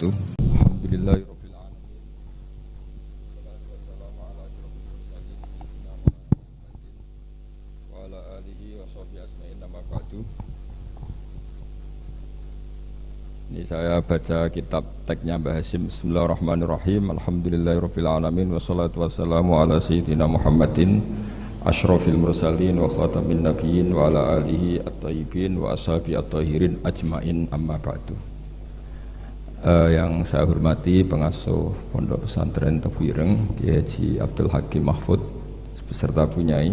wabarakatuh. Alhamdulillahirabbil alamin. Wassalatu wassalamu ala asyrofil mursalin sayyidina Muhammadin wa ala alihi wa sahbihi ajmain amma ba'du. Ini saya baca kitab teksnya Mbah Hasyim. Bismillahirrahmanirrahim. Alhamdulillahirabbil alamin wassalatu wassalamu ala sayyidina Muhammadin asyrofil mursalin wa khatamin nabiyyin wa ala alihi at-thayyibin wa ashabi at-tahirin ajmain amma ba'du. Yang saya hormati pengasuh Pondok Pesantren Tebu Ireng Kiai Haji Abdul Hakim Mahfud beserta Bunyai.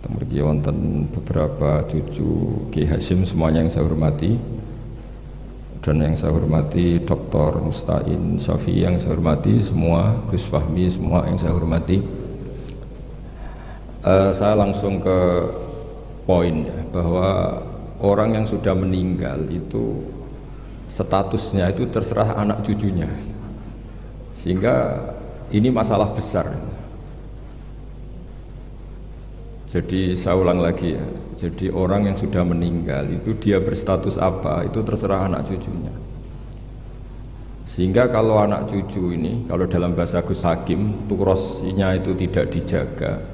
Mriki wonten beberapa cucu Kiai Hasyim semuanya yang saya hormati, dan yang saya hormati Dr. Mustain Syafi'i yang saya hormati semua, Gus Fahmi semua yang saya hormati. Saya langsung ke poin ya, bahwa orang yang sudah meninggal itu statusnya itu terserah anak cucunya, sehingga ini masalah besar. Jadi saya ulang lagi ya, jadi orang yang sudah meninggal itu dia berstatus apa itu terserah anak cucunya. Sehingga kalau anak cucu ini, kalau dalam bahasa Gus Hakim, turosnya itu tidak dijaga,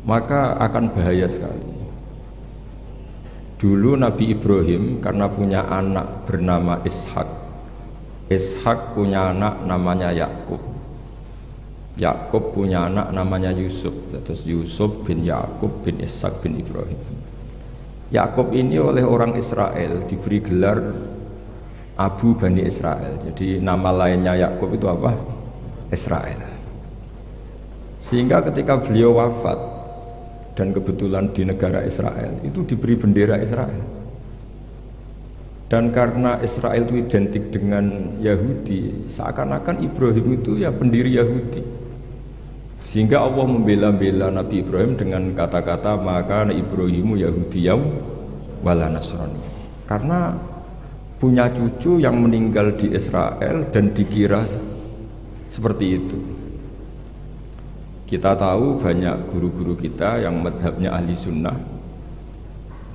maka akan bahaya sekali. Dulu Nabi Ibrahim karena punya anak bernama Ishak, Ishak punya anak namanya Yakub, Yakub punya anak namanya Yusuf, terus Yusuf bin Yakub bin Ishak bin Ibrahim. Yakub ini oleh orang Israel diberi gelar Abu Bani Israel. Jadi nama lainnya Yakub itu apa? Israel. Sehingga ketika beliau wafat, dan kebetulan di negara Israel itu diberi bendera Israel, dan karena Israel itu identik dengan Yahudi, seakan-akan Ibrahim itu ya pendiri Yahudi, sehingga Allah membela-bela Nabi Ibrahim dengan kata-kata maka Ibrahimu Yahudiyau wala Nasrani, karena punya cucu yang meninggal di Israel dan dikira seperti itu. Kita tahu banyak guru-guru kita yang madhabnya ahli sunnah.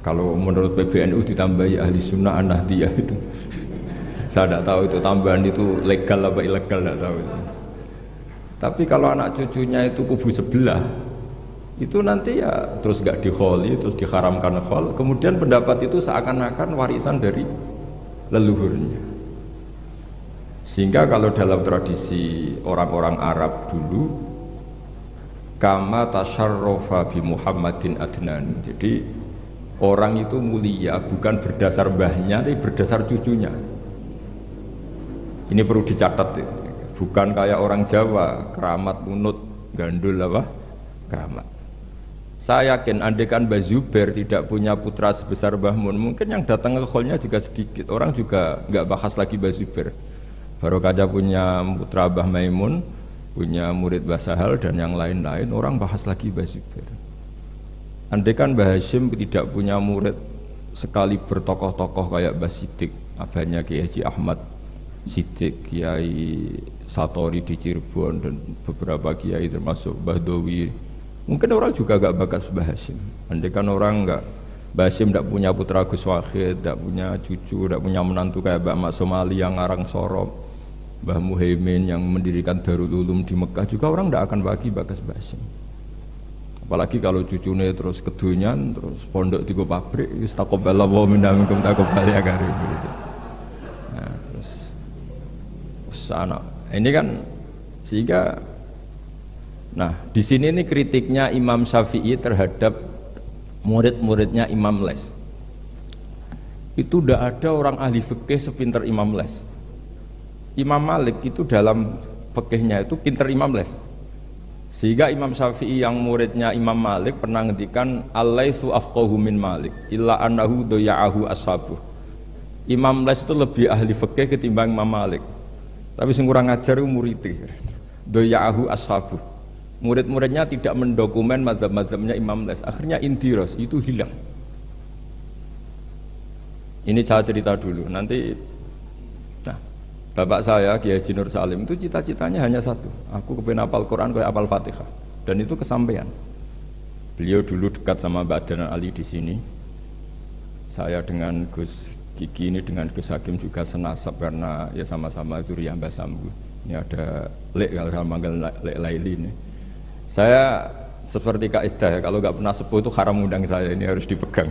Kalau menurut PBNU ditambahi ahli sunnah an-nahdiyah itu saya tidak tahu itu tambahan itu legal apa ilegal, tidak tahu itu. Tapi kalau anak cucunya itu kubu sebelah, itu nanti ya terus gak dikholi, terus diharamkan khol, kemudian pendapat itu seakan-akan warisan dari leluhurnya. Sehingga kalau dalam tradisi orang-orang Arab dulu, kama tasyarrafa bi Muhammadin adnan, jadi orang itu mulia bukan berdasar mbahnya tapi berdasar cucunya. Ini perlu dicatat ya. Bukan kayak orang Jawa keramat munut gandul apa keramat. Saya yakin andaikan Mbah Zubair tidak punya putra sebesar Mbah Mun, mungkin yang datang ke kholnya juga sedikit, orang juga nggak bahas lagi Mbah Zubair. Baru kaja punya putra Mbah Maimun, punya murid Mbah Sahal dan yang lain-lain, orang bahas lagi Mbah Zubair. Andaikan Mbah Hasyim tidak punya murid sekali bertokoh-tokoh kayak Mbah Siddiq, abahnya Kiai Haji Ahmad Siddiq, Kiai Satori di Cirebon, dan beberapa kiai termasuk Mbah Dowi, mungkin orang juga gak bakas Mbah Hasyim. Andaikan orang gak, Mbah Hasyim tidak punya putra Gus Wahid, tidak punya cucu, tidak punya menantu kayak Mbah Mak Somali yang ngarang Sorop, Mbah Muhaimin yang mendirikan Darul Ulum di Mekah, juga orang tidak akan bagi bakas Mbah Hasyim. Apalagi kalau cucunya terus kedunyan, terus pondok tiga pabrik, istaqobbalallahu minna minkum taqabbal ya karim. Nah, terus sana ini kan sehingga, nah di sini nih kritiknya Imam Syafi'i terhadap murid-muridnya Imam Les. Itu tidak ada orang ahli fikih sepinter Imam Les. Imam Malik itu dalam fikihnya itu pinter Imam Les, sehingga Imam Syafi'i yang muridnya Imam Malik pernah ngendikan al-laitsu afqahu min Malik illa annahu doya'ahu ashabuh. Imam Les itu lebih ahli fikih ketimbang Imam Malik, tapi sing kurang ajar itu muridnya doya'ahu ashabuh. Murid-muridnya tidak mendokumen mazhab-mazhabnya Imam Les, akhirnya indiros itu hilang. Ini saya cerita dulu nanti. Bapak saya Kiai Haji Nur Salim itu cita-citanya hanya satu, aku kepengen hafal Quran kayak hafal Fatihah, dan itu kesampaian. Beliau dulu dekat sama Mbak Adnan Ali di sini. Saya dengan Gus Kiki ini dengan Gus Hakim juga senasab karena ya sama-sama dzurriyyah Mbah Sambu. Ini ada Lek kalau saya manggil Lek Laili ini. Saya seperti kaidah ya, kalau nggak pernah sepuh itu haram undang saya, ini harus dipegang.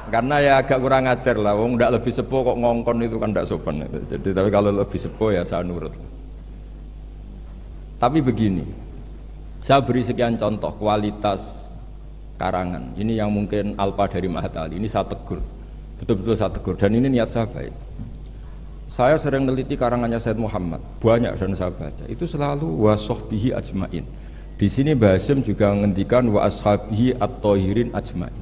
Karena ya agak kurang ajar lah, wong ndak lebih sepuh kok ngongkon itu kan ndak sopan. Jadi tapi kalau lebih sepuh ya saya nurut. Tapi begini, saya beri sekian contoh kualitas karangan. Ini yang mungkin alpa dari Mahat Ali. Ini saya tegur, betul-betul saya tegur. Dan ini niat saya baik. Saya sering meneliti karangannya Said Muhammad, banyak dan saya baca. Itu selalu wa sahbihi ajmain. Di sini Mbah Hasyim juga menghentikan wa ashabihi at-thahirin ajmain.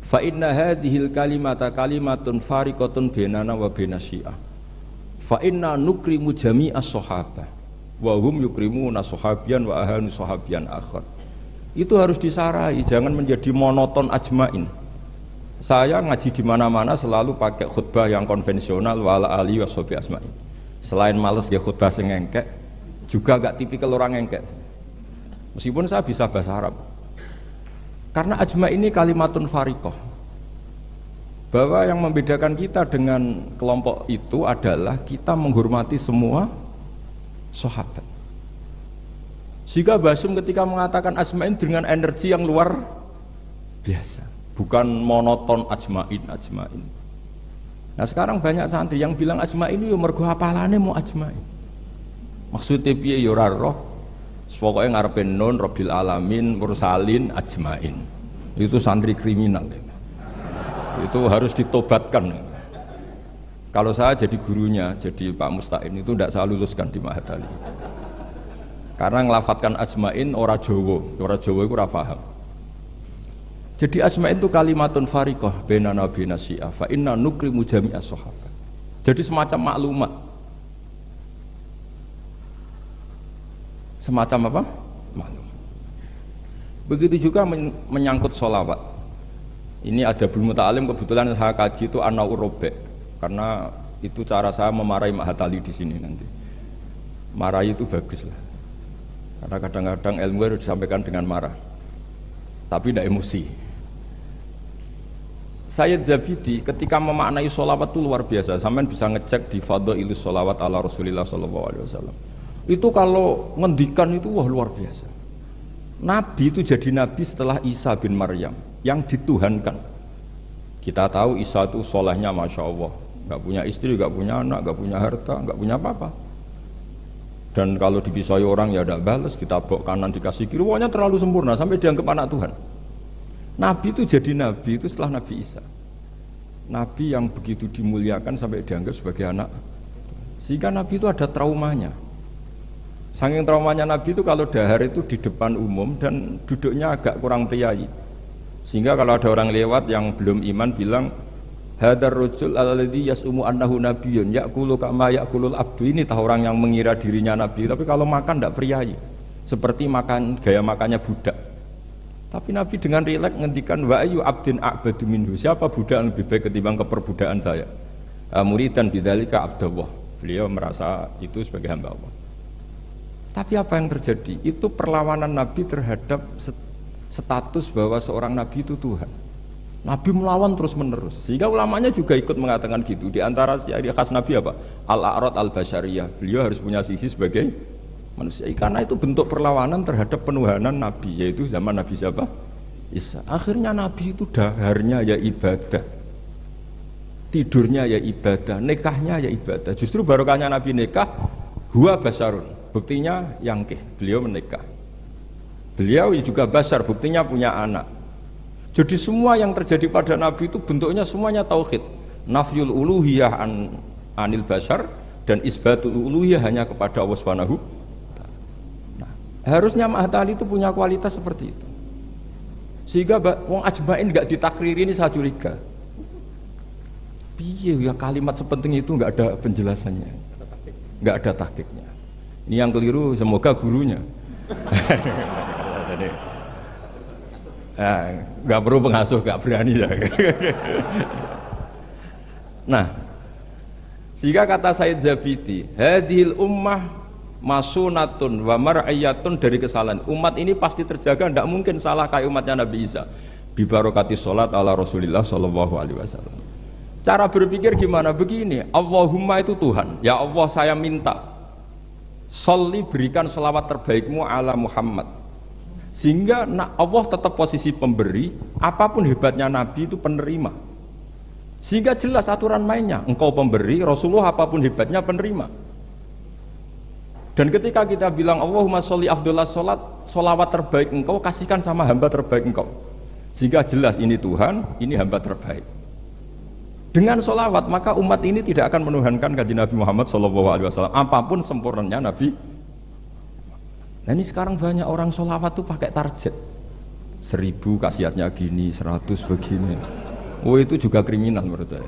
Fa inna hadhil kalimata kalimatun fariqatun bainana wa bainas syiah. Fa inna nukrimu jami'as sahabah wa hum yukrimuna sahabiyan wa ahanu sahabiyan akhar. Itu harus disarai, jangan menjadi monoton ajmain. Saya ngaji di mana-mana selalu pakai khutbah yang konvensional wa ala ali wa sahbi asmain. Selain males nggih khutbah sing engkek, juga gak tipikal orang engkek. Meskipun saya bisa bahasa Arab. Karena ajma ini kalimatun fariqah, bahwa yang membedakan kita dengan kelompok itu adalah kita menghormati semua sahabat. Jika Mbah Hasyim ketika mengatakan ajmain dengan energi yang luar biasa, bukan monoton ajmain. Nah sekarang banyak santri yang bilang ajmain itu mergo hafalane mau ajmain. Maksudnya piye ya ora roh. Pokoknya ngarepin nun, Rabbil Alamin, Mursalin, Ajmain. Itu santri kriminal. Itu harus ditobatkan. Kalau saya jadi gurunya, jadi Pak Musta'in itu tidak saya luluskan di Mahat Ali. Karena ngelafatkan Ajmain orang Jawa itu ora paham. Jadi Ajmain itu kalimatun fariqah bainana bainas syiah fa inna nukrimu jami'as sahabat. Jadi semacam maklumat. Semacam apa? Maklum. Begitu juga menyangkut sholawat. Ini ada Abdul Muta'alim, kebetulan saya kaji itu An-Naur Robek, karena itu cara saya memarahi Mahat Ali di sini nanti. Marahi itu bagus lah, karena kadang-kadang ilmu harus disampaikan dengan marah, tapi tidak emosi. Sayyid Zabidi ketika memaknai sholawat itu luar biasa. Sampean bisa ngecek di Fadhailus Sholawat ala Rasulillah SAW. Itu kalau ngendikan itu wah luar biasa. Nabi itu jadi nabi setelah Isa bin Maryam yang dituhankan. Kita tahu Isa itu solehnya Masya Allah, gak punya istri, gak punya anak, gak punya harta, gak punya apa-apa. Dan kalau dipisai orang ya tidak balas, ditabok kanan dikasih kiri, pokoknya terlalu sempurna sampai dianggap anak Tuhan. Nabi itu jadi nabi itu setelah Nabi Isa. Nabi yang begitu dimuliakan sampai dianggap sebagai anak. Sehingga Nabi itu ada traumanya. Saking traumanya Nabi itu kalau dahar itu di depan umum dan duduknya agak kurang priayi. Sehingga kalau ada orang lewat yang belum iman bilang hadar rajul alladzi yas'umu annahu nabiyyun ya'kulu kama ya'kulul abdu. Ini tahu orang yang mengira dirinya nabi, tapi kalau makan tidak priayi. Seperti makan gaya makannya budak. Tapi Nabi dengan rileks ngendikan wa ayu abdin a'badu minhu. Siapa budak yang lebih baik ketimbang keperbudakan saya? Muridan bidzalika abdullah. Beliau merasa itu sebagai hamba Allah. Tapi apa yang terjadi? Itu perlawanan Nabi terhadap status bahwa seorang Nabi itu Tuhan. Nabi melawan terus menerus. Sehingga ulamanya juga ikut mengatakan gitu. Di antara ciri khas Nabi apa? Al-a'rad al-basyariyah. Beliau harus punya sisi sebagai manusia. Karena itu bentuk perlawanan terhadap penuhanan Nabi. Yaitu zaman Nabi siapa? Isa. Akhirnya Nabi itu daharnya ya ibadah. Tidurnya ya ibadah. Nikahnya ya ibadah. Justru barokahnya Nabi nikah huwa basyarun. Buktinya yangkih, beliau menikah. Beliau juga basar, buktinya punya anak. Jadi semua yang terjadi pada Nabi itu bentuknya semuanya tauhid. Nafyul uluhiyah anil basar dan isbatul uluhiyah hanya kepada Allah Subhanahu. Nah, harusnya Mahat Ali itu punya kualitas seperti itu. Sehingga wong ajmain enggak ditakriri ini saya curiga. Piye ya kalimat sepenting itu enggak ada penjelasannya. Enggak ada tahqiqnya. Ini yang keliru, semoga gurunya. Nggak perlu pengasuh, nggak berani ya. Nah, sehingga kata Sayyid Zabidi, hadhil ummah masunatun wa mar'iyatun, dari kesalahan. Umat ini pasti terjaga, tidak mungkin salah kayak umatnya Nabi Isa. Bi barokati sholat ala Rasulillah sallallahu alaihi wasallam. Cara berpikir gimana? Begini, Allahumma itu Tuhan. Ya Allah saya minta, sholli berikan sholawat terbaikmu ala Muhammad. Sehingga Allah tetap posisi pemberi, apapun hebatnya Nabi itu penerima. Sehingga jelas aturan mainnya, engkau pemberi, Rasulullah apapun hebatnya penerima. Dan ketika kita bilang Allahumma sholli afdhalus sholat, sholawat terbaik engkau kasihkan sama hamba terbaik engkau. Sehingga jelas ini Tuhan, ini hamba terbaik. Dengan sholawat maka umat ini tidak akan menuhankan kanjeng Nabi Muhammad SAW apapun sempurnanya Nabi. Nah ini sekarang banyak orang sholawat tuh pakai target 1000 khasiatnya gini, 100 begini. Oh itu juga kriminal menurut saya.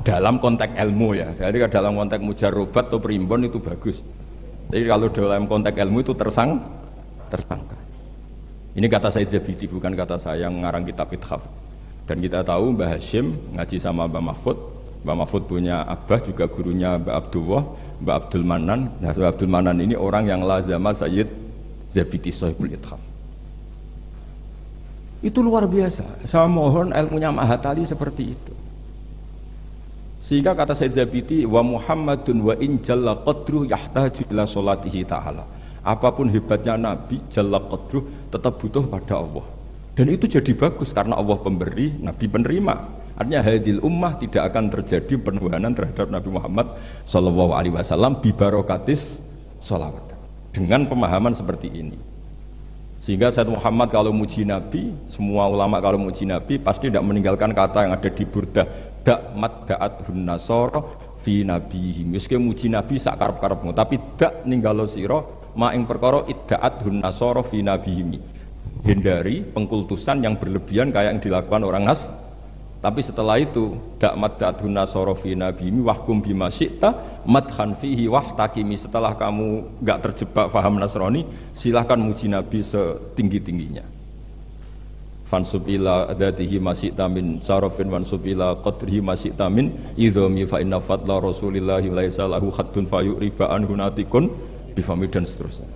Dalam konteks ilmu ya. Jadi dalam konteks mujarobat atau primbon itu bagus. Jadi kalau dalam konteks ilmu itu tersangka. Ini kata Said Zabidi, bukan kata saya yang ngarang kitab Ithaf. Dan kita tahu Mbah Hashim ngaji sama Mbah Mahfud. Mbah Mahfud punya abah juga gurunya Mbah Abdullah, Mbah Abdul Manan. Nah, Mbah Abdul Manan ini orang yang lazama Sayyid Zabidi Sohibul Ithaf. Itu luar biasa. Saya mohon ilmunya Mahatali seperti itu. Sehingga kata Sayyid Zabidi, wa Muhammadun wa in jalla qadruh yahtaju ila sholatihi ta'ala. Apapun hebatnya Nabi, jalla qadruh tetap butuh pada Allah. Dan itu jadi bagus karena Allah pemberi, Nabi penerima. Artinya hadil ummah tidak akan terjadi penuhanan terhadap Nabi Muhammad SAW bi barokatis sholawat. Dengan pemahaman seperti ini. Sehingga Sayyid Muhammad kalau muji Nabi, semua ulama kalau muji Nabi pasti tidak meninggalkan kata yang ada di Burdah, da'mat da'athun nasara fi nabihi. Meski muji Nabi sak karep-karepmu, tapi dak ninggalo sira ma ing perkara idda'athun nasara fi nabihi. Hindari pengkultusan yang berlebihan kayak yang dilakukan orang Nas. Tapi setelah itu da'mat da'athun nasara fi nabihimi wahkum bima syi'ta madhan fihi wahtakimi. Setelah kamu enggak terjebak faham Nasrani, silahkan muji Nabi setinggi-tingginya. Fansub ila adatihi masyi'ta min sarafin wansub ila qadrihi masyi'ta min idhami fa inna fadla rasulillahi laisa lahu khaddun fayuriba anhu natikun bifami dan seterusnya.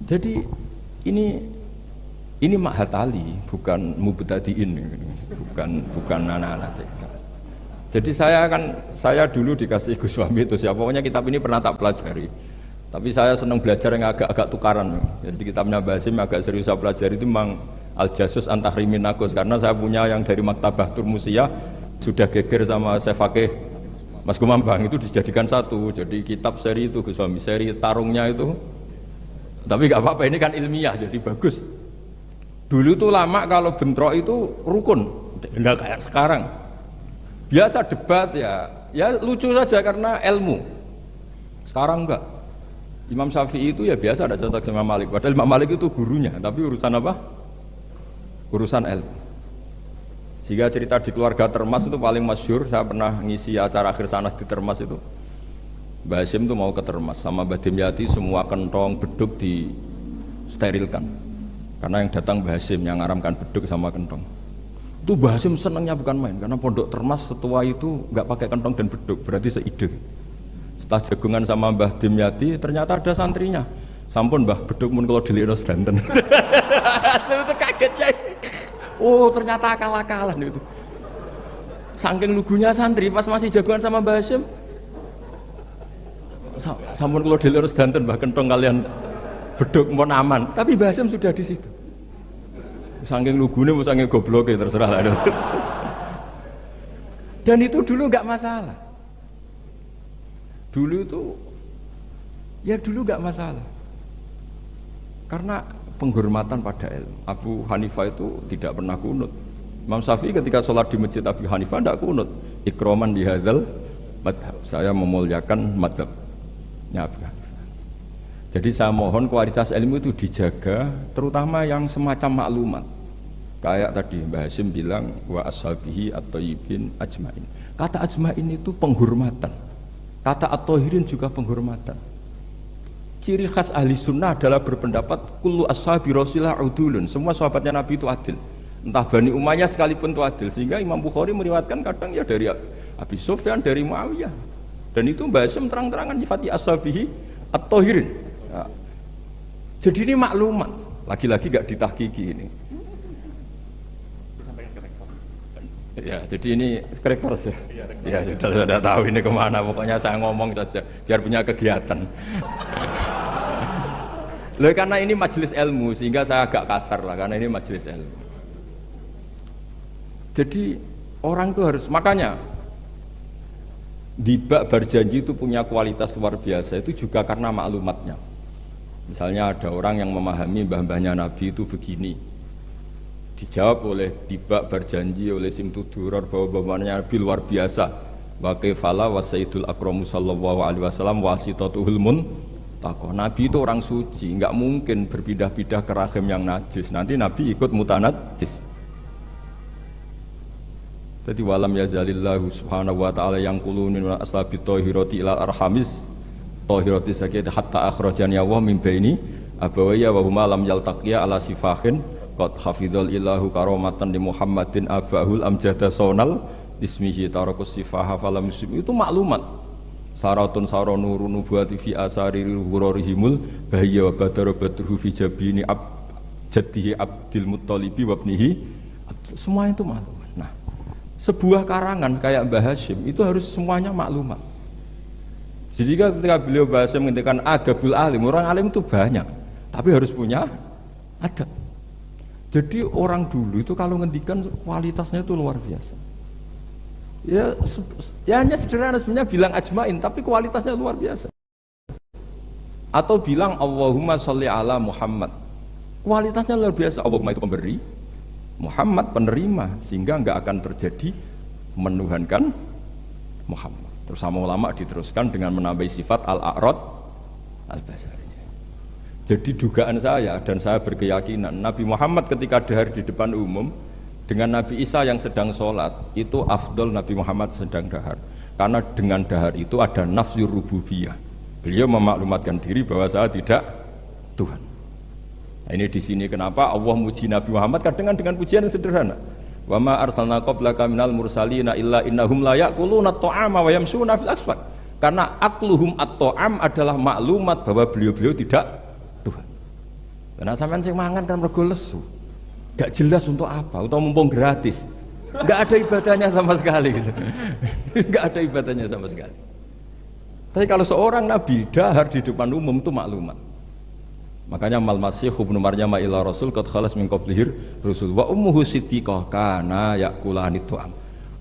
Jadi ini Mahatali, bukan mubtadiin, bukan anak-anak TK. Jadi saya dulu dikasih Gus Wahmi itu siapa, pokoknya kitab ini pernah tak pelajari. Tapi saya senang belajar yang agak tukaran. Jadi kitabnya Basim agak serius saya pelajari itu memang Al-Jasus Antahrimin Nagus, karena saya punya yang dari Maktabah Turmusiyah sudah geger sama saya Fakih Mas Kumambang itu dijadikan satu. Jadi kitab seri itu Gus Wahmi, seri tarungnya itu. Tapi nggak apa-apa, ini kan ilmiah jadi bagus. Dulu tuh lama kalau bentrok itu rukun, enggak kayak sekarang. Biasa debat ya lucu saja karena ilmu. Sekarang enggak. Imam Syafi'i itu ya biasa ada contoh Imam Malik. Padahal Imam Malik itu gurunya, tapi urusan apa? Urusan ilmu. Sehingga cerita di keluarga Termas itu paling masyhur. Saya pernah ngisi acara akhir sanah di Termas itu. Mbah Hashim itu mau ke Termas sama Mbah Dimyati, semua kentong beduk disterilkan. Karena yang datang Mbah Hashim yang ngaramkan beduk sama kentong. Itu Mbah Hashim senangnya bukan main, karena pondok Termas setua itu nggak pakai kentong dan beduk, berarti seide. Setelah jagungan sama Mbah Dimyati, ternyata ada santrinya. Sampun Mbah, beduk mun kalau dilikno sedanten. Hashim itu kaget ya. Oh ternyata akal-akalan itu. Saking lugunya santri pas masih jagungan sama Mbah Hashim. Sampun kalau dilikno sedanten Mbah kentong kalian beduk mau aman, tapi Mbah Hashim sudah di situ. Saking lugune, saking gobloknya terserah lah. Dan itu dulu nggak masalah. Dulu nggak masalah. Karena penghormatan pada ilmu. Abu Hanifah itu tidak pernah kunut. Imam Syafi'i ketika sholat di masjid Abu Hanifah tidak kunut. Ikroman di hadzal madhab. Saya memuliakan madhabnya Abu Hanifah. Jadi saya mohon kualitas ilmu itu dijaga, terutama yang semacam maklumat. Kayak tadi Mbah Hashim bilang wa ashabihi at-thayyibin ajmain. Kata ajmain itu penghormatan. Kata at-thahirin juga penghormatan. Ciri khas ahli sunnah adalah berpendapat kullu ashabi rasulillah udulun. Semua sahabatnya Nabi itu adil. Entah Bani Umayyah sekalipun itu adil. Sehingga Imam Bukhari meriwayatkan kadang ya dari Abi Sufyan, dari Muawiyah. Dan itu Mbah Hashim terang-terangan nyifati ashabihi at-thahirin. Ya. Jadi ini maklumat, lagi-lagi gak ditahqiqi ini. Ya, jadi ini crackers ya. Ya sudah tahu ini kemana. Pokoknya saya ngomong saja biar punya kegiatan. Loh, karena ini majelis ilmu sehingga saya agak kasar lah karena ini majelis ilmu. Jadi orang itu harus, makanya dibak berjanji itu punya kualitas luar biasa itu juga karena maklumatnya. Misalnya ada orang yang memahami mbah-mbahnya Nabi itu begini, dijawab oleh dibak berjanji oleh Simtuduror bahwa mbah-mbahnya Nabi luar biasa. Wa kaifala wa sayyidul akramu sallallahu alaihi wasallam wasitatuhul muntaqah. Nabi itu orang suci, enggak mungkin berpindah-pindah ke rahim yang najis. Nanti Nabi ikut mutanajjis. Jadi walam yazalillahu subhanahu wa ta'ala yang kulunin wa ashabi tahirati ilal arhamis tahirati sakit hatta akhrajani Allah min baini abawaya wa huma lam yaltaqiya ala sifahin qad hafidhal ilahu karamatan li Muhammadin abahul amjada sonal bismihi tarakus sifaha falam muslim. Itu maklumat saratun saronuru nubuwati fi asari hurarihimul bahya wa badara badruhu fi jabini jaddihi Abdul Muttalibi wa ibnihi. Semua itu maklumat. Nah, sebuah karangan kayak Mbah Hashim itu harus semuanya maklumat. Jadi ketika beliau Mbah Hashim menghentikan adabul alim, orang alim itu banyak, tapi harus punya adab. Jadi orang dulu itu kalau ngendikan kualitasnya itu luar biasa. Ya hanya sederhana sebenarnya bilang ajmain, tapi kualitasnya luar biasa. Atau bilang Allahumma sholli ala Muhammad, kualitasnya luar biasa. Allahumma itu pemberi, Muhammad penerima, sehingga enggak akan terjadi menuhankan Muhammad. Terus sama ulama diteruskan dengan menambahi sifat al-a'rad al-basari. Jadi dugaan saya dan saya berkeyakinan Nabi Muhammad ketika dahar di depan umum dengan Nabi Isa yang sedang sholat itu afdol Nabi Muhammad sedang dahar, karena dengan dahar itu ada nafsu rububiyah. Beliau memaklumatkan diri bahwa saya tidak Tuhan. Nah, ini di sini kenapa Allah muji Nabi Muhammad kadang dengan pujian yang sederhana. Wa ma arsalna qablaka minal mursalina illa innahum la ya'kuluna at-ta'ama wa yamshuna fil aswaq. Karena akluhum at-ta'am adalah maklumat bahwa beliau-beliau tidak Tuhan. Karena sampean sing mangan kan mergo lesu. Enggak jelas untuk apa, atau mumpung gratis. Enggak ada ibadahnya sama sekali gitu. Enggak ada ibadahnya sama sekali. Tapi kalau seorang nabi dahar di depan umum itu maklumat. Makanya mal masih ibnu Maryam ila rasul qad khalas min qablihir rusul wa ummuhu siddiqah kana yakulani tu'am.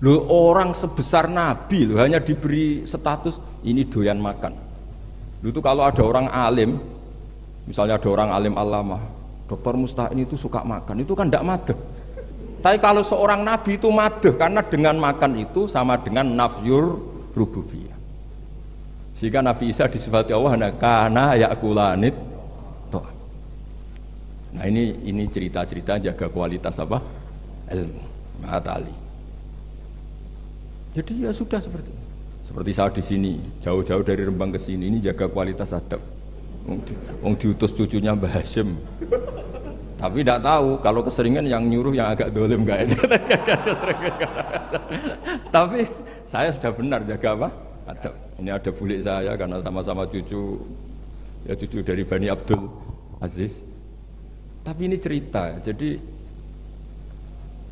Lu orang sebesar nabi lu hanya diberi status ini doyan makan. Lu itu kalau ada orang alim, misalnya ada orang alim alama, Dr. Musta'in itu suka makan, itu kan tidak madeh. Tapi kalau seorang nabi itu madeh, karena dengan makan itu sama dengan nafyur rububiyah. Sehingga Nabi Isa disifati Allah kana yakulanit. Nah ini cerita-cerita jaga kualitas apa? Ilmu, matali. Jadi ya sudah seperti saya di sini, jauh-jauh dari Rembang ke sini, ini jaga kualitas adab. Wong diutus cucunya Mbah Hashim. Tapi tidak tahu kalau keseringan yang nyuruh yang agak dolim enggak ada. Tapi saya sudah benar jaga apa? Adab. Ini ada bulik saya karena sama-sama cucu dari Bani Abdul Aziz. Tapi ini cerita, jadi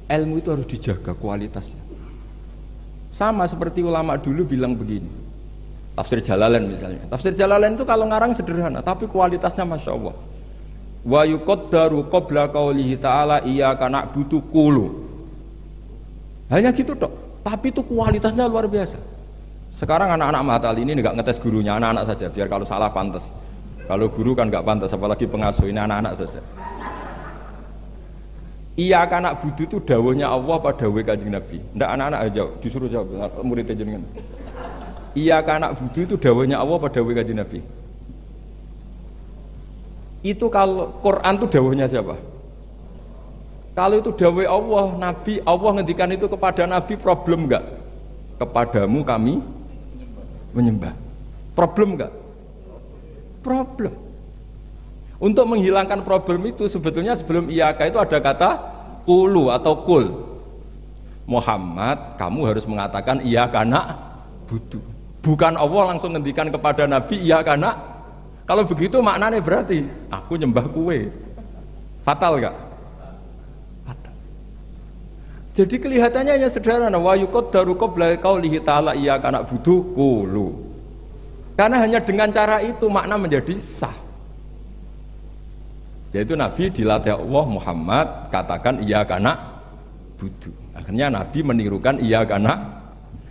ilmu itu harus dijaga kualitasnya. Sama seperti ulama dulu bilang begini, tafsir Jalalain misalnya. Tafsir Jalalain itu kalau ngarang sederhana, tapi kualitasnya Masya Allah. Wa yuqaddaru qabla qawlihi ta'ala iyyaka na'budu qulu. Hanya gitu dok, tapi itu kualitasnya luar biasa. Sekarang anak-anak Mahatali ini nggak ngetes gurunya, anak-anak saja, biar kalau salah pantas. Kalau guru kan nggak pantas, apalagi pengasuh, ini anak-anak saja. Iya anak budu itu dawuhnya Allah pada dawuh Kanjeng Nabi. Ndak anak-anak aja disuruh jawab murid jenengan. Iya anak budu itu dawuhnya Allah pada dawuh Kanjeng Nabi. Itu kalau Quran itu dawuhnya siapa? Kalau itu dawuh Allah, Nabi, Allah ngendikan itu kepada Nabi, problem enggak? Kepadamu kami menyembah. Problem enggak? Problem. Untuk menghilangkan problem itu sebetulnya sebelum iyaka itu ada kata kulu atau kul. Muhammad, kamu harus mengatakan iyaka na'budu. Bukan Allah langsung ngendikan kepada Nabi iyaka na'. Kalau begitu maknanya berarti aku nyembah kue. Fatal enggak? Fatal. Jadi kelihatannya hanya sederhana, wa yuqaddaru qabla qaulihi ta'ala iyyaka na'budu qulu. Karena hanya dengan cara itu makna menjadi sah. Yaitu Nabi dilatih Allah Muhammad katakan iyyaka na'budu. Akhirnya Nabi menirukan iyyaka na'budu.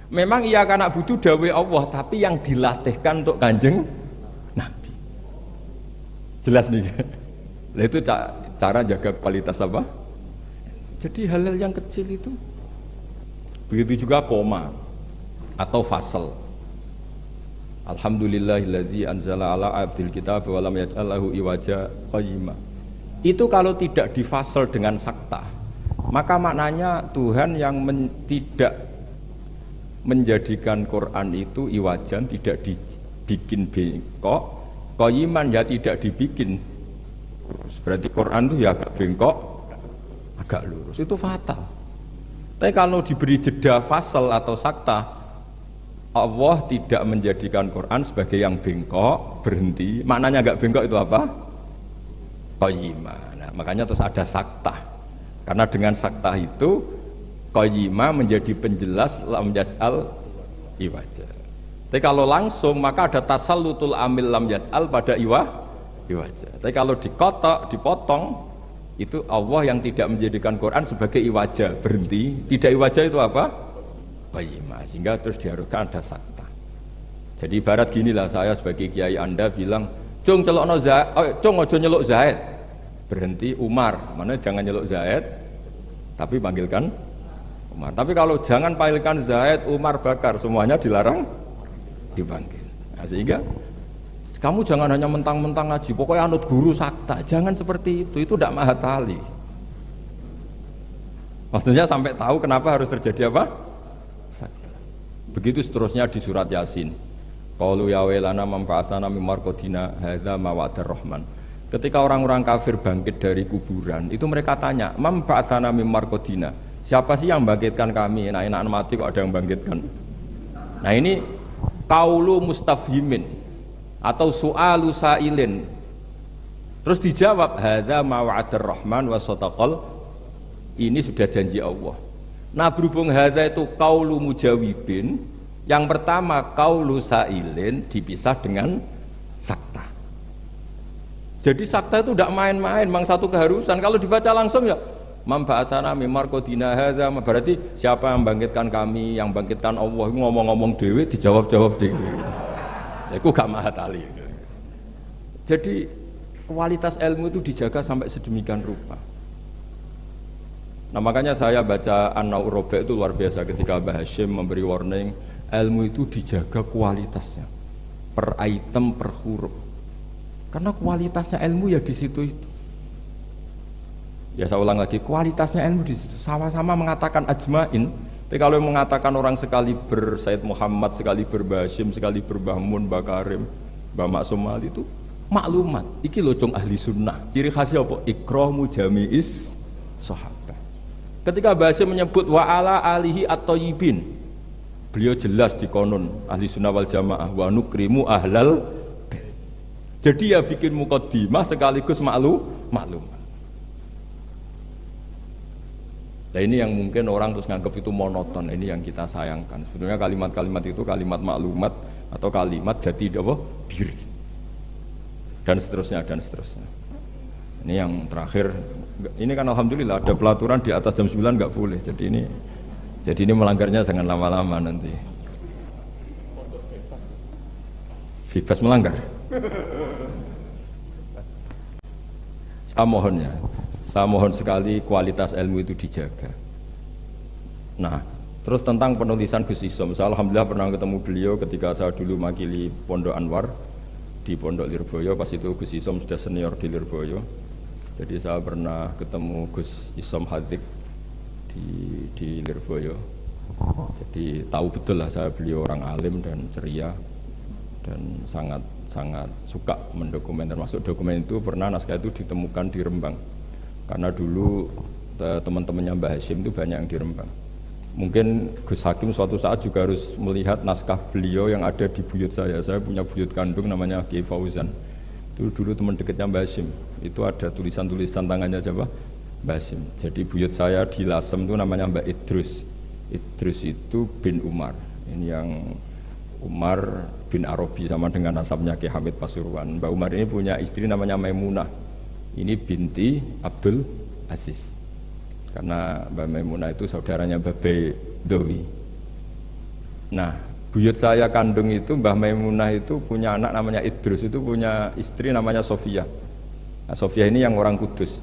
Memang iyyaka na'budu dawuh Allah, tapi yang dilatihkan untuk Kanjeng Nabi. Jelas nih. Nah, itu cara jaga kualitas apa? Jadi hal-hal yang kecil itu. Begitu juga koma atau fasal. Alhamdulillahilladzi anzala ala abdil kitab wa lam yaj'al lahu iwaja qayyima. Itu kalau tidak difasal dengan sakta, maka maknanya Tuhan yang tidak menjadikan Quran itu iwajan, tidak dibikin bengkok, qayyiman ya tidak dibikin. Berarti Quran itu ya agak bengkok, agak lurus, itu fatal. Tapi kalau diberi jeda fasal atau sakta, Allah tidak menjadikan Quran sebagai yang bengkok, berhenti. Maknanya agak bengkok itu apa? Qayyimah. Nah, makanya terus ada sakta. Karena dengan sakta itu qayyimah menjadi penjelas lam yaj'al iwaja. Tapi kalau langsung maka ada tasallutul amil lam yaj'al pada iwaja. Tapi kalau dikotok, dipotong, itu Allah yang tidak menjadikan Quran sebagai iwaja, berhenti. Tidak iwaja itu apa? Qayyimah. Sehingga terus diharuskan ada sakta. Jadi ibarat ginilah, saya sebagai kiai Anda bilang, "Cung celokno Zaid, cung aja nyeluk Zaid." Berhenti Umar. Mana jangan nyeluk Zaid, tapi panggilkan Umar. Tapi kalau jangan panggilkan Zaid, Umar, Bakar, semuanya dilarang dipanggil. Nah, sehingga kamu jangan hanya mentang-mentang ngaji, pokoknya anut guru sakta, jangan seperti itu tidak mahatali. Maksudnya sampai tahu kenapa harus terjadi apa? Sakta. Begitu seterusnya di surat Yasin. Qalu ya wailana man ba'atsana min marqadina hadza ma wa'adar rahman. Ketika orang-orang kafir bangkit dari kuburan, itu mereka tanya, "Man ba'atsana min marqadina?" Siapa sih yang bangkitkan kami? Enak-enak mati kok ada yang bangkitkan. Nah, ini qaulu mustafhimin atau su'alu sa'ilin. Terus dijawab, hadza ma wa'adar rahman wa sadaqal. Ini sudah janji Allah. Nah, berhubung hadza itu qaulu mujawibin, yang pertama qaulu sa'ilin dipisah dengan sakta. Jadi sakta itu tidak main-main, memang satu keharusan. Kalau dibaca langsung ya mamba'atana mimar kodina hadza, berarti siapa yang bangkitkan kami, yang bangkitkan Allah, ngomong-ngomong dewe dijawab-jawab dewe. Aku gak mahatali. Jadi kualitas ilmu itu dijaga sampai sedemikian rupa. Nah, makanya saya baca An-Naur Robe itu luar biasa ketika Mbah Hashim memberi warning, ilmu itu dijaga kualitasnya per item, per huruf. Karena kualitasnya ilmu ya di situ itu. Ya saya ulang lagi, kualitasnya ilmu di situ. Sama-sama mengatakan ajmain. Tapi kalau mengatakan orang sekali Said Muhammad, sekali Mbah Hashim, sekali Mbah Mun, Mbah Karim, Mbah Maksum Ali itu maklumat. Iki locong ahli sunnah. Ciri khasnya apa? Ikramu jami'is sahabat. Ketika Mbah Hashim menyebut wa ala alihi at-thayyibin, beliau jelas di konon ahli sunnah wal jamaah wa nukrimu ahlal. Jadi ya bikin mukaddimah sekaligus maklum. Nah, ini yang mungkin orang terus nganggap itu monoton. Ini yang kita sayangkan. Sebenarnya kalimat-kalimat itu kalimat maklumat atau kalimat jati diri. Dan seterusnya. Ini yang terakhir. Ini kan alhamdulillah ada pelaturan di atas jam 9 nggak boleh. Jadi ini melanggarnya jangan lama-lama nanti. Bebas melanggar. Saya mohon sekali kualitas ilmu itu dijaga. Nah, terus tentang penulisan Gus Isom, saya alhamdulillah pernah ketemu beliau ketika saya dulu makili Pondok Anwar di Pondok Lirboyo. Pas itu Gus Isom sudah senior di Lirboyo. Jadi saya pernah ketemu Gus Isom Hadik di Lirboyo. Jadi tahu betul lah beliau orang alim dan ceria dan sangat suka mendokumen, termasuk dokumen itu pernah naskah itu ditemukan di Rembang karena dulu teman-temannya Mbah Hashim itu banyak yang di Rembang. Mungkin Gus Hakim suatu saat juga harus melihat naskah beliau yang ada di buyut saya punya buyut kandung namanya Kiai Fauzan, itu dulu teman dekatnya Mbah Hashim, itu ada tulisan-tulisan tangannya siapa? Mbah Hasyim. Jadi buyut saya di Lasem itu namanya Mbak Idrus. Idrus itu bin Umar. Ini yang Umar bin Arabi sama dengan nasabnya Ki Hamid Pasuruan. Mbak Umar ini punya istri namanya Maimunah. Ini binti Abdul Aziz. Karena Mbak Maimunah itu saudaranya Mbak Dowi. Nah, buyut saya kandung itu Mbah Maimunah itu punya anak namanya Idrus, itu punya istri namanya Sofia. Nah, Sofia ini yang orang Kudus.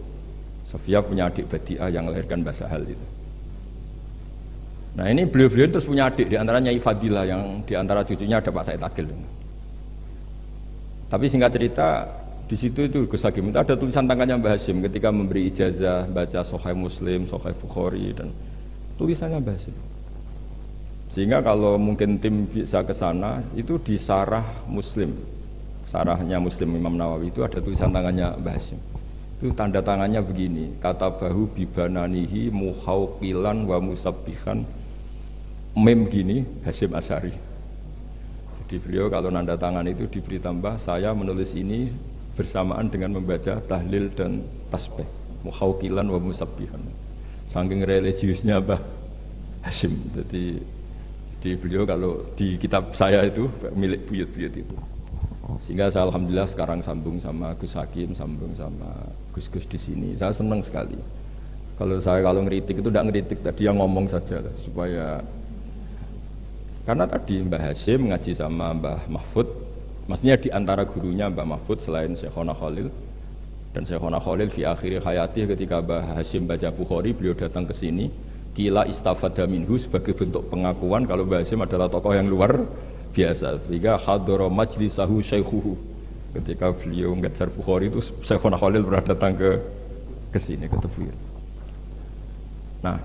Sofia punya adik Badi'ah yang melahirkan Mbah Sahal itu. Nah ini beliau-beliau terus punya adik, diantaranya Ifadilah, yang diantara cucunya ada Pak Said Akil. Tapi singkat cerita, di situ itu Gus Hakim itu ada tulisan tangannya Mbah Hasyim ketika memberi ijazah baca Sahih Muslim, Sahih Bukhari, dan tulisannya Mbah Hasyim. Sehingga kalau mungkin tim bisa ke sana, itu di Sarah Muslim, Sarahnya Muslim Imam Nawawi itu ada tulisan tangannya Mbah Hasyim. Itu tanda tangannya begini, kata bahu bibananihi muhauqilan wa musabbihan, mem gini Hasyim Asy'ari. Jadi beliau kalau nanda tangan itu diberi tambah, saya menulis ini bersamaan dengan membaca tahlil dan tasbih, muhauqilan wa musabbihan. Saking religiusnya Mbah Hasyim. Jadi beliau kalau di kitab saya itu milik buyut-buyut itu. Sehingga saya alhamdulillah sekarang sambung sama Gus Hakim, sambung sama Gus-Gus di sini. Saya senang sekali. Kalau ngeritik itu tidak ngeritik, tadi yang ngomong saja lah, supaya karena tadi Mbah Hasyim ngaji sama Mbah Mahfud, maksudnya di antara gurunya Mbah Mahfud selain Syekhona Khalil, dan Syekhona Khalil fi akhir hayati ketika Mbah Hasyim baca Bukhari, beliau datang ke sini, kila istafada minhu sebagai bentuk pengakuan kalau Mbah Hasyim adalah tokoh yang luar biasa. Sehingga hadara majlisahu syaikhuhu, ketika beliau ngajar Bukhari itu Syekhona Khalil pernah datang ke sini, ke Tafwir. Nah,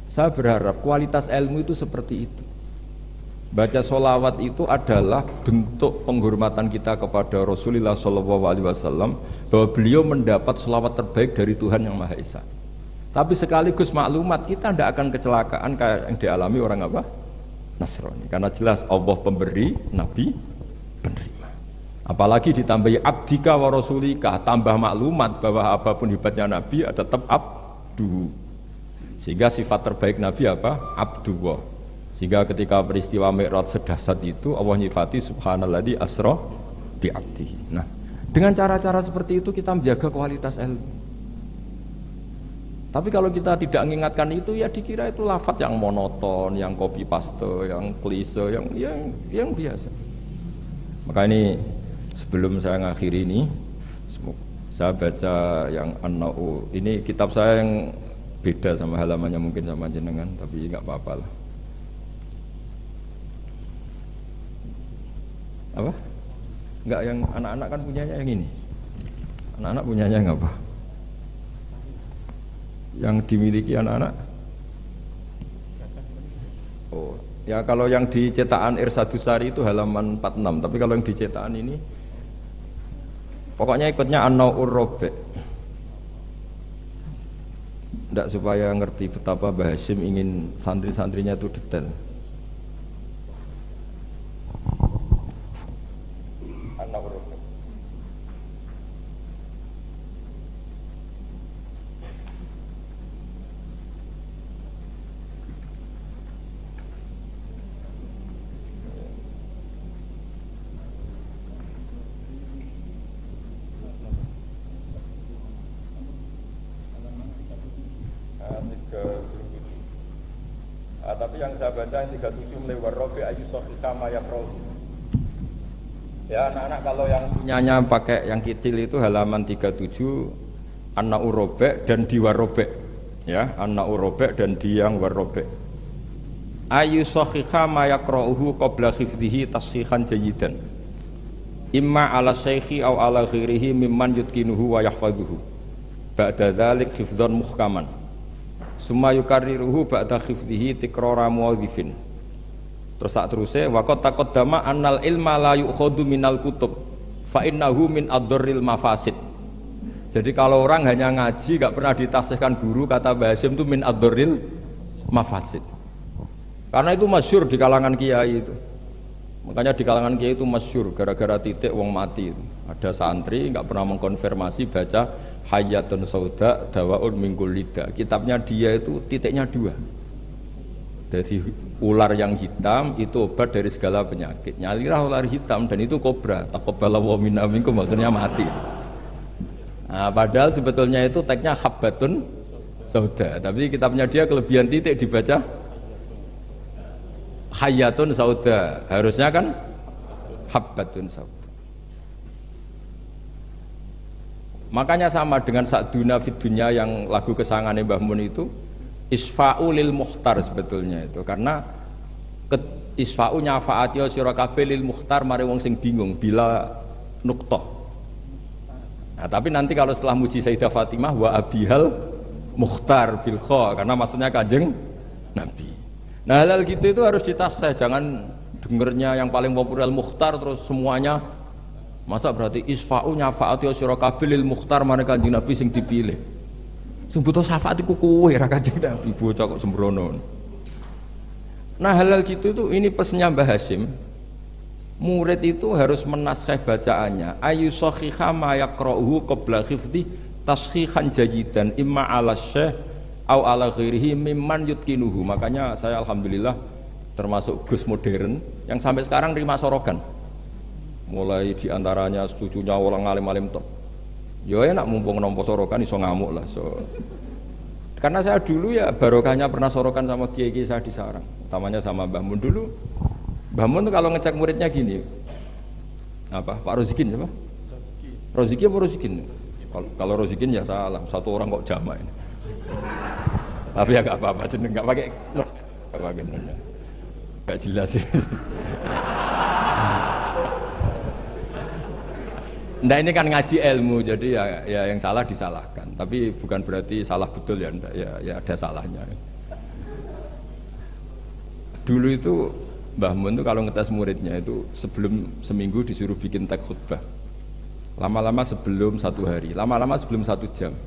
saya berharap kualitas ilmu itu seperti itu. Baca sholawat itu adalah bentuk penghormatan kita kepada Rasulullah SAW, bahwa beliau mendapat sholawat terbaik dari Tuhan yang Maha Esa. Tapi sekaligus maklumat, kita tidak akan kecelakaan kayak yang dialami orang apa? Nasrani. Karena jelas Allah pemberi, Nabi penerima. Apalagi ditambahi abdika wa rasulika, tambah maklumat bahwa apapun hebatnya Nabi tetap abdu. Sehingga sifat terbaik Nabi apa? Abdullah. Sehingga ketika peristiwa Mi'raj sedahsyat itu Allah nyifati subhanalladzi asra bi abdihi. Nah, dengan cara-cara seperti itu kita menjaga kualitas ilmu. Tapi kalau kita tidak mengingatkan itu, ya dikira itu lafaz yang monoton, yang copy paste, yang klise, yang biasa. Maka ini sebelum saya mengakhiri ini, saya baca yang An-Na'u. Ini kitab saya yang beda sama halamannya mungkin sama jenengan, tapi nggak apa-apa lah. Apa? Enggak, yang anak-anak kan punyanya yang ini. Anak-anak punyanya yang apa? Yang dimiliki anak-anak? Oh, ya kalau yang di cetakan Irsadusari itu halaman 46, tapi kalau yang di cetakan ini pokoknya ikutnya An-Naw'ur Rabi'. Tidak, supaya ngerti betapa Mbah Hasyim ingin santri-santrinya itu detail. Tapi yang saya baca yang 37 mulai warrobi ayu sohika mayafroh. Ya anak-anak kalau yang punyanya pakai yang kecil itu halaman 37 An-Na'ur Rabi' dan di warrobi. Ya, An-Na'ur Rabi' dan di yang warrobi. Ayu sohika mayakrohu qabla khifdihi tashihan jayidan. Imma ala syekhi aw ala ghirihi mimman yutkinuhu wa yahfaduhu. Ba'da dzalik hifdzan muhkaman. Summa yukarriruhu ba'da khifdihi tikrara muwadhifin. Terus sak teruse waqad taqaddama annal ilma la yu'khadhu minal kutub fa innahu min ad-darril mafasid. Jadi kalau orang hanya ngaji gak pernah ditasihkan guru, kata Mbah Hasyim itu min ad-darril mafasid. Karena itu masyhur di kalangan kiai itu. Makanya di kalangan kiai itu masyhur gara-gara titik wong mati itu. Ada santri nggak pernah mengkonfirmasi baca Hayyatun Sauda Dawaun Mingkul Lida. Kitabnya dia itu titiknya 2. Jadi ular yang hitam itu obat dari segala penyakit. Nyalirah ular hitam dan itu kobra. Taqabbala wa minna minkum maksudnya mati. Nah, padahal sebetulnya itu teksnya Habbatun Sauda. Tapi kitabnya dia kelebihan titik dibaca Hayyatun Sauda, harusnya kan Habbatun Sauda. Makanya sama dengan Sa'duna fid dunya yang lagu kesangannya Mbah Mun itu isfa'u lil mukhtar sebetulnya itu karena isfa'u nyafaati sira kabeh lil mukhtar mari wong sing bingung bila nuqtah. Nah, tapi nanti kalau setelah muji Sayyidah Fatimah wa abihal mukhtar bil kha karena maksudnya Kanjeng Nabi. Nah hal gitu itu harus ditasih, jangan dengernya yang paling populer Mukhtar terus semuanya. Masa berarti isfa'u nyafa'ati sira kabeh lil Mukhtar mane Kanjeng Nabi sing dipilih. Sing butuh syafaat iku kowe ra Kanjeng Nabi bocah kok sembrono. Nah hal gitu itu ini pesannya Mbah Hasyim. Murid itu harus menaskah bacaannya. Ayu sahihah ma yaqra'uhu qabla hifdhi tashihan jayidan imma 'ala syekh au ala ghairihi mimman yutkinuhu. Makanya saya alhamdulillah termasuk Gus modern yang sampai sekarang terima sorogan. Mulai diantaranya cucunya ulang alim-alim top. Ya enak mumpung nompo sorogan iso ngamuk lah. Karena saya dulu ya barokahnya pernah sorokan sama kiai-kiai saya di sarang. Utamanya sama Mbah Mun dulu. Mbah Mun kalau ngecek muridnya gini. Apa? Pak Rozikin siapa? Rozikin apa Rozikin? Kalau Rozikin ya salah. Satu orang kok jamaah ini. Tapi ya gak apa-apa, jeneng gak pakai nona, gak jelas sih. Nah ini kan ngaji ilmu, jadi ya yang salah disalahkan. Tapi bukan berarti salah betul ya, ya ada salahnya. Dulu itu Mbah Mun tuh kalau ngetes muridnya itu sebelum seminggu disuruh bikin teks khutbah. Lama-lama sebelum 1 hari, lama-lama sebelum 1 jam.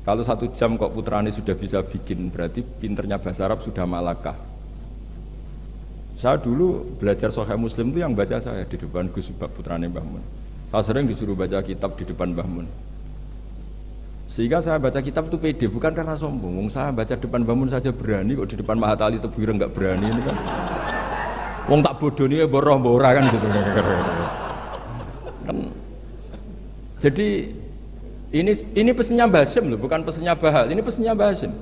Kalau 1 jam kok putrane sudah bisa bikin, berarti pinternya bahasa Arab sudah malakah. Saya dulu belajar Sahih Muslim itu yang baca saya di depan Gus Subak putrane Mbah Mun. Saya sering disuruh baca kitab di depan Mbah Mun. Sehingga saya baca kitab itu pede, bukan karena sombong. Saya baca depan Mbah Mun saja berani, kok di depan Mahatali Tebuireng nggak berani ini kan. Wong tak bodoh nih boroh-boroh kan gitu. Kan. Jadi ini pesannya Mbah Hasyim loh, bukan pesannya Bahal. Ini pesannya Mbah Hasyim.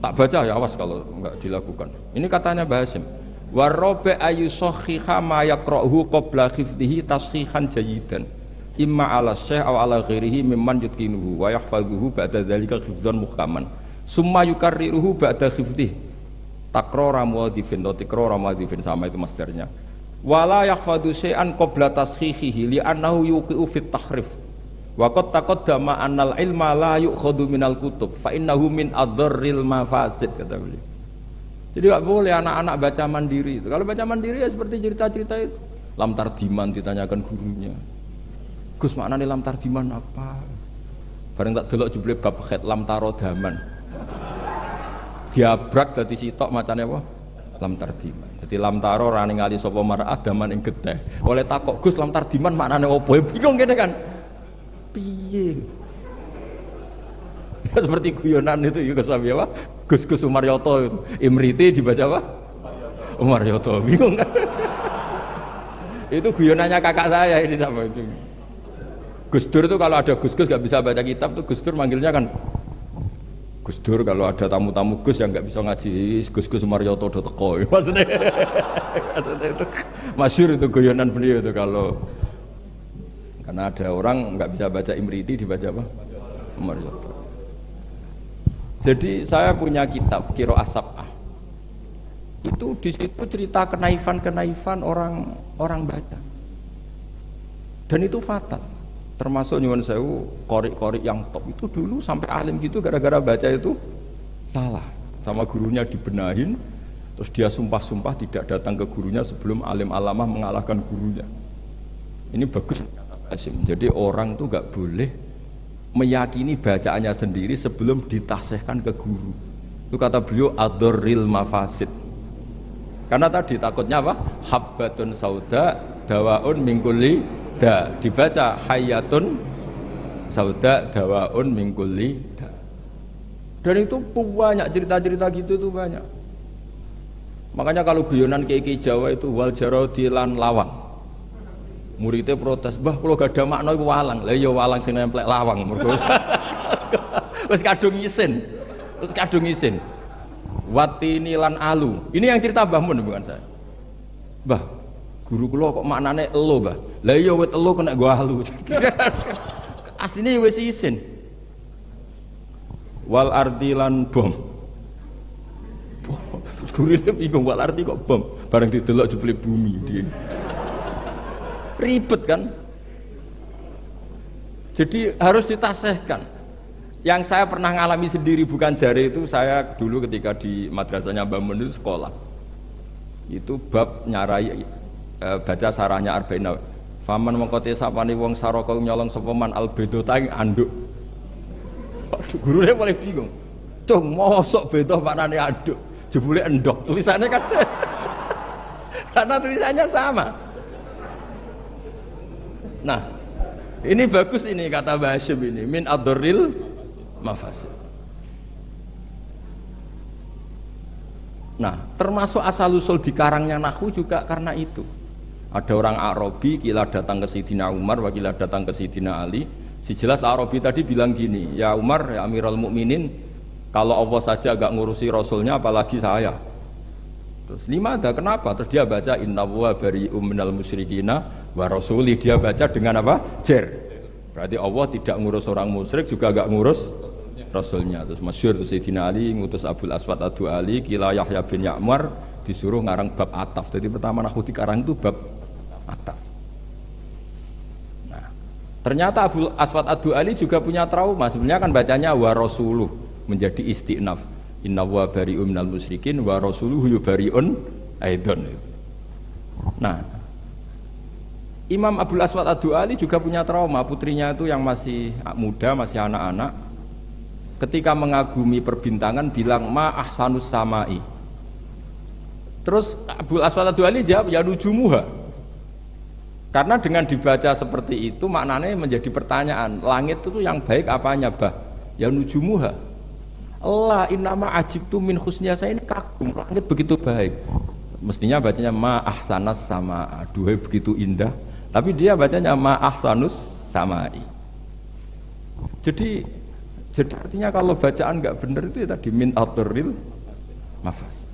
Tak baca ya awas kalau enggak dilakukan. Ini katanya Mbah Hasyim. Warabe ayu sahhiha ma yaqra'uhu qabla hifdhihi tashihan jayidan. Imma 'ala syekh aw 'ala ghairihi mimman yutqinuhu wa yahfazuhu ba'da dzalika hifdzan muhkaman. Summa yukarriruhu ba'da hifdhihi. Takrara muadzifin atau tikrara muadzifin sama itu masdarnya. Wala yahfadzu syai'an qabla tashihihi li'annahu yuqi'u fit tahrif. Wa qad taqaddama annal ilma la yu'khadhu minal kutub fa innahu min adharril mafasid kata beliau. Jadi enggak boleh anak-anak baca mandiri itu. Kalau baca mandiri ya seperti cerita-cerita itu. Lam tardiman ditanyakan gurunya. Gus maknane lam tardiman apa? Bareng tak delok jebule bab khat lam tarodaman. Diabrak dadi sitok macane apa? Lam tardiman. Jadi lam taro ra ningali sapa mar'ah daman ing getih. Oleh takok Gus lam tardiman maknane apa? Bingung kene kan. Piye? Seperti guyonan itu ya Gus apa? Gus Umaryoto itu. Imriti dibaca apa? Umaryoto. Bingung kan? Itu guyonannya kakak saya ini sama itu. Gus Dur itu kalau ada Gus-Gus gak bisa baca kitab tuh Gus Dur manggilnya kan Gus Dur. Kalau ada tamu-tamu Gus yang gak bisa ngaji Gus Umaryoto do teko. Maksudnya itu masyhur itu guyonan beliau itu kalau karena ada orang nggak bisa baca Imriti dibaca apa? Umaryoto. Jadi saya punya kitab Qiraah Sab'ah. Itu di situ cerita kenaifan orang baca. Dan itu fatal. Termasuk nyuwun sewu qori yang top itu dulu sampai alim gitu gara-gara baca itu salah. Sama gurunya dibenahin, terus dia sumpah-sumpah tidak datang ke gurunya sebelum alim alamah mengalahkan gurunya. Ini bagus. Jadi orang tuh gak boleh meyakini bacaannya sendiri sebelum ditasihkan ke guru. Itu kata beliau adorril mafasid. Karena tadi takutnya apa? Habbatun sauda dawaun min kulli da. Dibaca hayatun sauda dawaun min kulli da. Dan itu banyak cerita-cerita gitu tuh banyak. Makanya kalau guyonan kiai Jawa itu wal jarodi lan lawang. Muridnya protes, "Mbah, kula gak ada makna iku walang." Lah iya walang sing nemplek lawang mergo wis kadung isin. Terus kadung isin. Watini lan alu. Ini yang cerita Mbah Mun bukan saya. Mbah, guru kula kok maknane elo, Mbah. Lah iya wit elo kena gua alu. Asline wis isin. Wal ardi lan bom. Gurune bingung wal ardi kok bom. Bareng didelok jebule bumi dia. Ribet kan? Jadi harus ditasehkan. Yang saya pernah ngalami sendiri bukan jari itu, saya dulu ketika di madrasahnya Mbah Mun itu sekolah. Itu bab nyarai baca sarahnya Arba'in. Faman mengkote sapane wong saraka nyolong sapa man albedota ing anduk. Waduh, gurune paling bingung. Cung, mosok beda maknane anduk. Jebule endok. Tulisannya kan karena tulisannya sama. Nah, ini bagus ini kata Mbah Hasyim ini min ad-darril mafasid. Nah, termasuk asal-usul di karangnya nahwu juga karena itu. Ada orang Arabi kila datang ke Sayyidina Umar, wakila datang ke Sayyidina Ali. Si jelas Arabi tadi bilang gini, "Ya Umar, ya Amirul Mukminin, kalau Allah saja agak ngurusi Rasulnya apalagi saya." Terus ada kenapa? Terus dia baca innallaha bari'um minal musyrikina wa rasuli. Dia baca dengan apa? Jer. Berarti Allah tidak ngurus orang musyrik juga agak ngurus Rasulnya. Terus masyhur Sayyidina Ali ngutus Abul Aswad Ad-Du'ali kila Yahya bin Ya'mar disuruh ngarang bab ataf. Jadi pertama nahwu dikarang itu bab ataf. Nah, ternyata Abul Aswad Ad-Du'ali juga punya trauma. Sebenarnya kan bacanya wa rasuluh menjadi istinaf. Inna wa bari'un minal musyrikin wa rasuluhu yubari'un aidon. Nah, Imam Abul Aswad Ad-Du'ali juga punya trauma. Putrinya itu yang masih muda, masih anak-anak, ketika mengagumi perbintangan bilang ma ahsanus samai. Terus Abul Aswad Ad-Du'ali jawab ya nujumuha. Karena dengan dibaca seperti itu maknanya menjadi pertanyaan, langit itu yang baik apanya, Bah? Ya nujumuha. Allah innama ajibtu min husniya, saya ini kagum langit begitu baik. Mestinya bacanya ma ahsanas sama, aduhai begitu indah. Tapi dia bacanya ma ahsanus samai. Jadi artinya kalau bacaan nggak benar itu ya tadi min ad-darril mafas.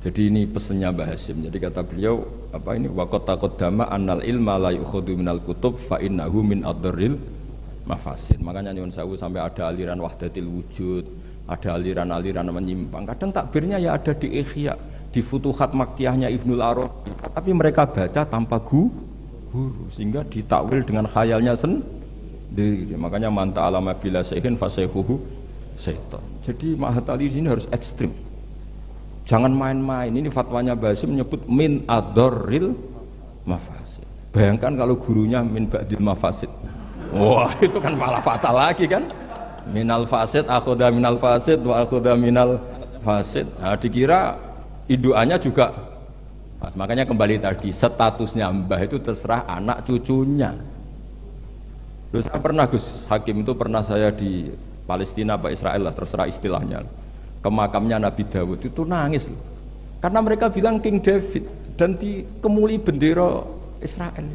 Jadi ini pesannya Mbah Hasyim. Jadi kata beliau apa ini waqad taqaddama annal ilma la yukhadhu minal kutub fa innahu min ad-darril mafasid. Makanya nyuwun sewu sampai ada aliran wahdatil wujud, ada aliran-aliran menyimpang. Kadang takbirnya ya ada di Ihya, di Futuhat Makkiyahnya Ibnul Arabi. Tapi mereka baca tanpa guru sehingga ditakwil dengan khayalnya sendiri. Makanya man ta'alama bila syai'in fasayhuhu syaitan. Jadi Mahatali sini harus ekstrim. Jangan main-main. Ini fatwanya Mbah Hasyim menyebut min ad-darril mafasid. Bayangkan kalau gurunya min ba'dil mafasid. Wah, itu kan malah fatal lagi kan? Minal fasid akhudha minal fasid wa akhudha minal fasid. Nah, dikira induannya juga pas. Makanya kembali tadi statusnya Mbah itu terserah anak cucunya. Terus saya pernah Gus Hakim itu pernah saya di Palestina apa Israel lah terserah istilahnya. Ke makamnya Nabi Dawud itu nangis loh. Karena mereka bilang King David dan dikemuli bendera Israel.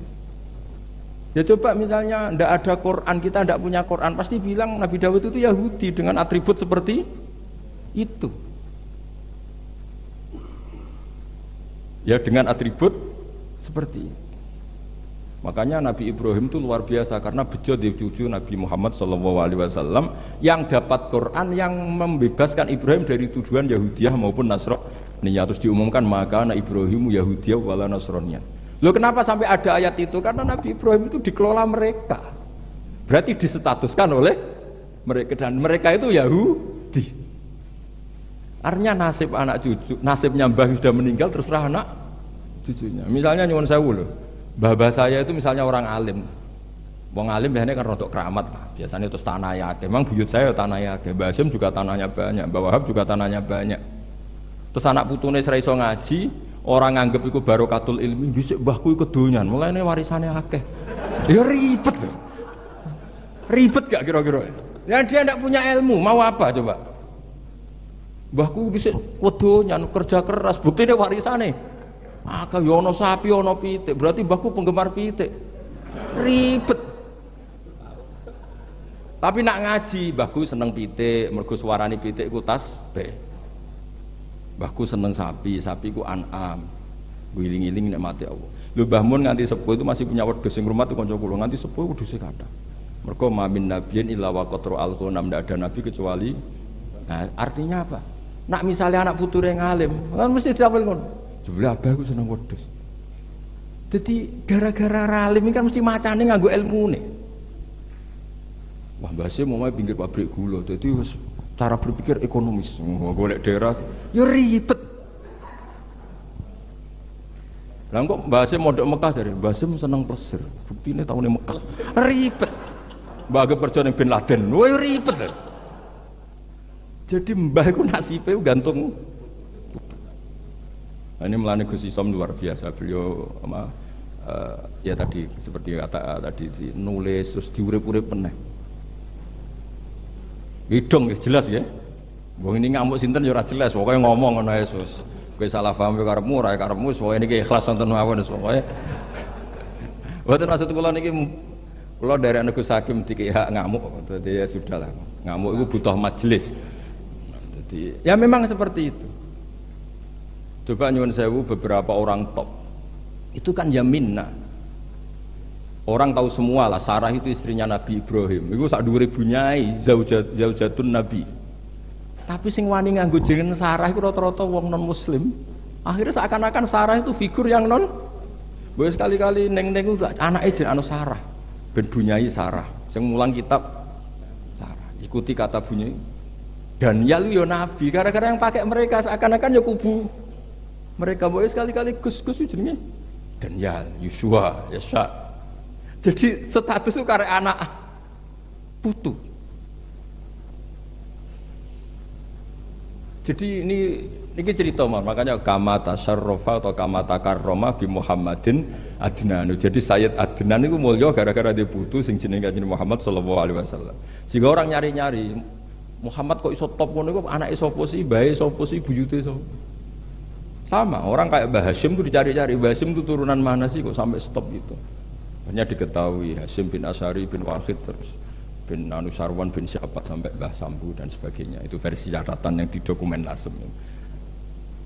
Ya coba misalnya ndak ada Quran, kita ndak punya Quran, pasti bilang Nabi Dawud itu Yahudi dengan atribut seperti itu. Ya dengan atribut seperti itu. Makanya Nabi Ibrahim itu luar biasa karena bejo di cucu Nabi Muhammad SAW yang dapat Quran yang membebaskan Ibrahim dari tujuan Yahudiyah maupun Nasraniyah. Terus diumumkan maka anak Ibrahim Yahudiyah wala Nasraniyah. Loh kenapa sampai ada ayat itu? Karena Nabi Ibrahim itu dikelola mereka. Berarti disetatuskan oleh mereka dan mereka itu Yahudi. Artinya nasib anak cucu, nasibnya mbah sudah meninggal terserah anak cucunya. Misalnya nyuwun sewu loh. Mbah saya itu misalnya orang alim. Wong alim biasanya kan rodok keramat lah. Biasanya terus tanah yake. Memang buyut saya tanah yake. Mbah Hasyim juga tanahnya banyak. Mbah Wahab juga tanahnya banyak. Terus anak putune ora iso ngaji, orang nganggep iku barokatul ilmi, dhisik mbahku iku kedonyan, mulane warisane akeh. Ya ribet. Ribet gak kira-kira? Ya dia ndak punya ilmu, mau apa coba? Mbahku dhisik kedonyan, kerja keras, buktine warisane akeh ya ana sapi, ana pitik, berarti mbahku penggemar pitik. Ribet. Tapi nak ngaji, mbahku seneng pitik, mergo suarane pitik ku tasbih. Mbahku seneng sapi, sapi ku an'am. Guling-giling nek mati Allah. Lho Mbah Mun nganti sepuh itu masih punya wedhus sing rumah itu kanca kula nganti sepuh wedhuse kathah. Mergo mamin nabiyyin illa waqatra al-ghanam, ndak ada nabi kecuali. Nah, artinya apa? Nak misalnya anak puture ngalim, kan mesti dicapel ngono. Jebule abahku seneng wedhus. Jadi gara-gara ralim ini kan mesti macane nganggo ilmune. Wah, Mbah Sim mau pinggir pabrik gula. Jadi cara berpikir ekonomis, golek daerah, ya ribet. Lah kok Mbah Sim mondok Mekah dari Mbah Sim seneng plesir, buktine taune Mekah. Ribet. Mbah Agep kerja ning Bin Laden, wah ribet. Jadi mbah iku nasibe gantung. Nah, ini melani Gus Isom luar biasa, beliau ya tadi seperti kata tadi nulis terus diurip-urip meneh. Hidung ya jelas ya. Wong ini ngamuk sinten ya ora jelas, pokoke ngomong ngono ae Sus. Kowe salah paham karepmu ora karepmu, pokoke niki ikhlas wonten mawon pokoke. Mboten maksud kula niki kula dari anak Gus Hakim dikek hak ngamuk, dadi ya sudahlah. Ngamuk itu butuh majelis. Jadi ya memang seperti itu. Coba nyuwun sewu beberapa orang top. Itu kan ya minna. Orang tahu semua lah, Sarah itu istrinya Nabi Ibrahim. Itu sak dhuwure bunyai, zaujatun Nabi. Tapi sing wani nganggo jeneng Sarah itu rata-rata wong non muslim. Akhirnya seakan-akan Sarah itu figur yang non. Boleh sekali-kali neng-neng itu anaknya jeneng Sarah. Ben bunyai Sarah. Sing mulang kitab Sarah. Ikuti kata bunyai. Daniel yo Nabi. Gara-gara yang pakai mereka seakan-akan ya kubu. Mereka boleh sekali-kali Gus-Gus jenenge Daniel, Yusua, Yasa. Jadi status itu karek anak putu. Jadi ini cerita makanya kama tasarrufa atau kama takarrama bi Muhammadin Adnan. Jadi Sayyid Adnan itu mulya gara-gara dia putu sing jenenge Kanjeng Muhammad sallallahu alaihi wasallam. Sehingga orang nyari-nyari Muhammad kok iso top ngono iku anake sapa sih, bae sapa sih, buyute sapa. Sama, orang kayak Mbah Hashim itu dicari-cari, Mbah Hashim itu turunan mana sih kok sampai stop gitu. Hanya diketahui Hashim bin Asy'ari bin Wahid terus bin Anusarwan bin Syabat sampai Mbah Sambu dan sebagainya. Itu versi catatan yang di dokumen Nasem.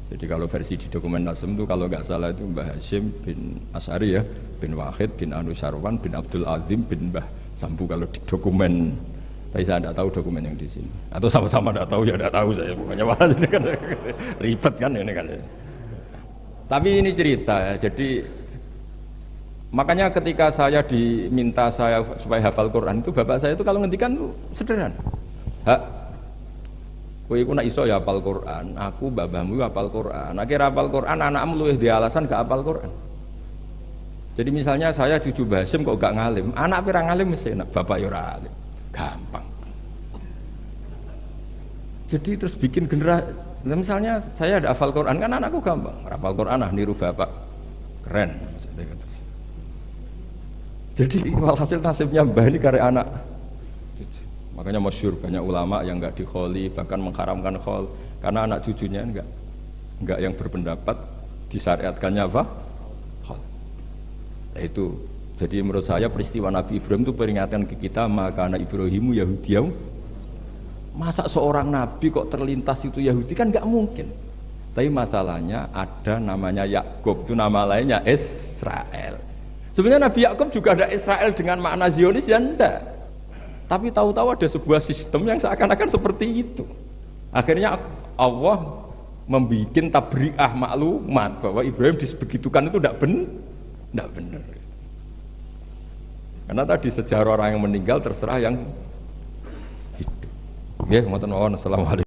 Jadi kalau versi di dokumen Nasem itu kalau nggak salah itu Mbah Hashim bin Asy'ari ya, bin Wahid bin Anusarwan bin Abdul Azim bin Mbah Sambu kalau di dokumen. Tapi saya tidak tahu dokumen yang di sini. Atau sama-sama tidak tahu ya tidak tahu saya. Pokoknya malah ini kan ribet kan ini kan. Tapi ini cerita ya. Jadi makanya ketika saya diminta saya supaya hafal Quran itu bapak saya itu kalau ngendikan itu sederhana. Hak, kowe iku nek iso ya hafal Quran, aku babahmu hafal Quran. Akhirnya hafal Quran, anakmu luwih di alasan gak hafal Quran. Jadi misalnya saya cucu Basim kok gak ngalim, anak pirang ngalim mesti enak, bapak ya ora alim. Gampang. Jadi terus bikin generasi. Misalnya saya ada hafal Quran kan anakku gampang, hafal Quran niru bapak, keren. Jadi walhasil nasibnya mbah ini karya anak. Makanya masyhur banyak ulama yang enggak dikholi bahkan mengharamkan khol karena anak cucunya enggak yang berpendapat disyariatkannya apa? Khol. Nah, itu. Jadi menurut saya peristiwa Nabi Ibrahim itu peringatan ke kita maka anak Ibrahimu Yahudiyah. Masa seorang nabi kok terlintas itu Yahudi kan nggak mungkin. Tapi masalahnya ada namanya Yakub, itu nama lainnya Israel. Sebenarnya Nabi Yakub juga ada Israel dengan makna Zionis ya enggak. Tapi tahu-tahu ada sebuah sistem yang seakan-akan seperti itu. Akhirnya Allah membuat tabri'ah maklumat bahwa Ibrahim disebegitukan itu tidak benar. Karena tadi sejarah orang yang meninggal terserah yang hidup. Ya, ngoten mawon. Assalamualaikum.